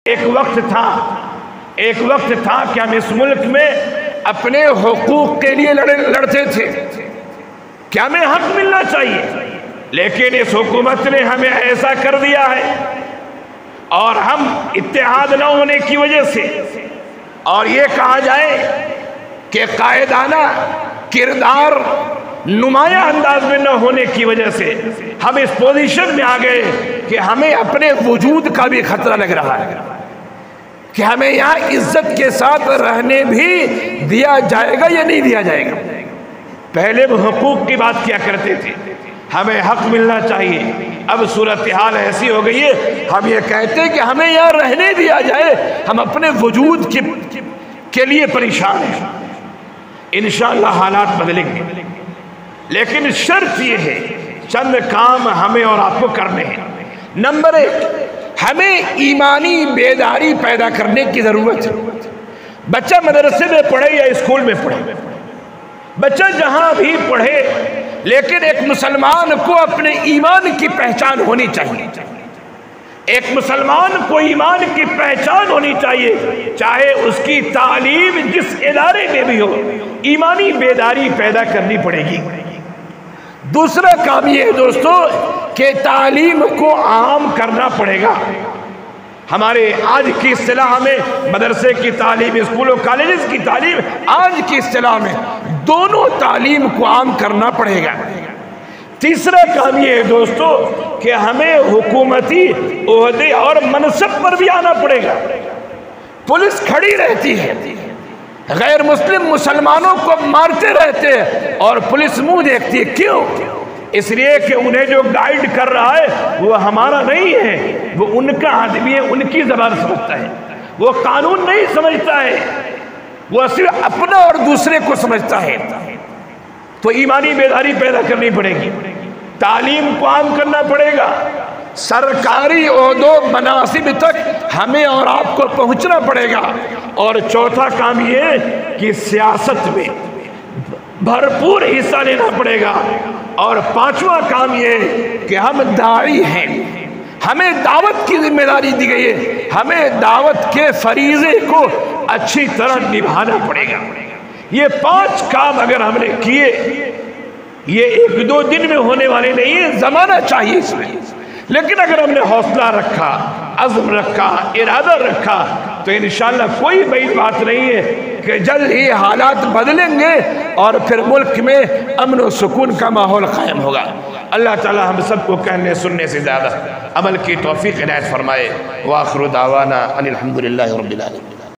ایک وقت تھا کہ ہم اس ملک میں اپنے حقوق کے لیے لڑتے تھے کہ ہمیں حق ملنا چاہیے، لیکن اس حکومت نے ہمیں ایسا کر دیا ہے، اور ہم اتحاد نہ ہونے کی وجہ سے، اور یہ کہا جائے کہ قائدانہ کردار نمایاں انداز میں نہ ہونے کی وجہ سے ہم اس پوزیشن میں آ گئے کہ ہمیں اپنے وجود کا بھی خطرہ لگ رہا ہے کہ ہمیں یہاں عزت کے ساتھ رہنے بھی دیا جائے گا یا نہیں دیا جائے گا۔ پہلے وہ حقوق کی بات کیا کرتے تھے، ہمیں حق ملنا چاہیے، اب صورتحال ایسی ہو گئی ہے ہم یہ کہتے ہیں کہ ہمیں یہاں رہنے دیا جائے، ہم اپنے وجود کے لیے پریشان ہیں۔ انشاءاللہ حالات بدلیں گے، لیکن شرط یہ ہے چند کام ہمیں اور آپ کو کرنے ہیں۔ نمبر 1، ہمیں ایمانی بیداری پیدا کرنے کی ضرورت ہے۔ بچہ مدرسے میں پڑھے یا اسکول میں پڑھے، بچہ جہاں بھی پڑھے، لیکن ایک مسلمان کو اپنے ایمان کی پہچان ہونی چاہیے۔ ایک مسلمان کو ایمان کی پہچان ہونی چاہیے، چاہے اس کی تعلیم جس ادارے میں بھی ہو، ایمانی بیداری پیدا کرنی پڑے گی۔ دوسرا کام یہ ہے دوستو کہ تعلیم کو عام کرنا پڑے گا۔ ہمارے آج کی اصطلاح میں مدرسے کی تعلیم، اسکول و کالجز کی تعلیم، آج کی اصطلاح میں دونوں تعلیم کو عام کرنا پڑے گا۔ تیسرا کام یہ ہے دوستو کہ ہمیں حکومتی عہدے اور منصب پر بھی آنا پڑے گا۔ پولیس کھڑی رہتی ہے، غیر مسلم مسلمانوں کو مارتے رہتے ہیں، اور پولیس منہ دیکھتی ہے، کیوں؟ اس لیے کہ انہیں جو گائیڈ کر رہا ہے وہ ہمارا نہیں ہے، وہ ان کا آدمی ہے، ان کی زبان سمجھتا ہے، وہ قانون نہیں سمجھتا ہے، وہ صرف اپنا اور دوسرے کو سمجھتا ہے۔ تو ایمانی بیداری پیدا کرنی پڑے گی، تعلیم کو عام کرنا پڑے گا، سرکاری عہدوں مناصب تک ہمیں اور آپ کو پہنچنا پڑے گا، اور چوتھا کام یہ کہ سیاست میں بھرپور حصہ لینا پڑے گا، اور پانچواں کام یہ کہ ہم داعی ہیں، ہمیں دعوت کی ذمہ داری دی گئی ہے، ہمیں دعوت کے فریضے کو اچھی طرح نبھانا پڑے گا۔ یہ 5 کام اگر ہم نے کیے، یہ 1-2 دن میں ہونے والے نہیں ہیں، زمانہ چاہیے اس میں، لیکن اگر ہم نے حوصلہ رکھا، عزم رکھا، ارادہ رکھا، تو انشاءاللہ کوئی بعید بات نہیں ہے کہ جلد ہی حالات بدلیں گے، اور پھر ملک میں امن و سکون کا ماحول قائم ہوگا۔ اللہ تعالی ہم سب کو کہنے سننے سے زیادہ عمل کی توفیق عنایت فرمائے۔ وآخر دعوانا ان الحمدللہ رب العالمین۔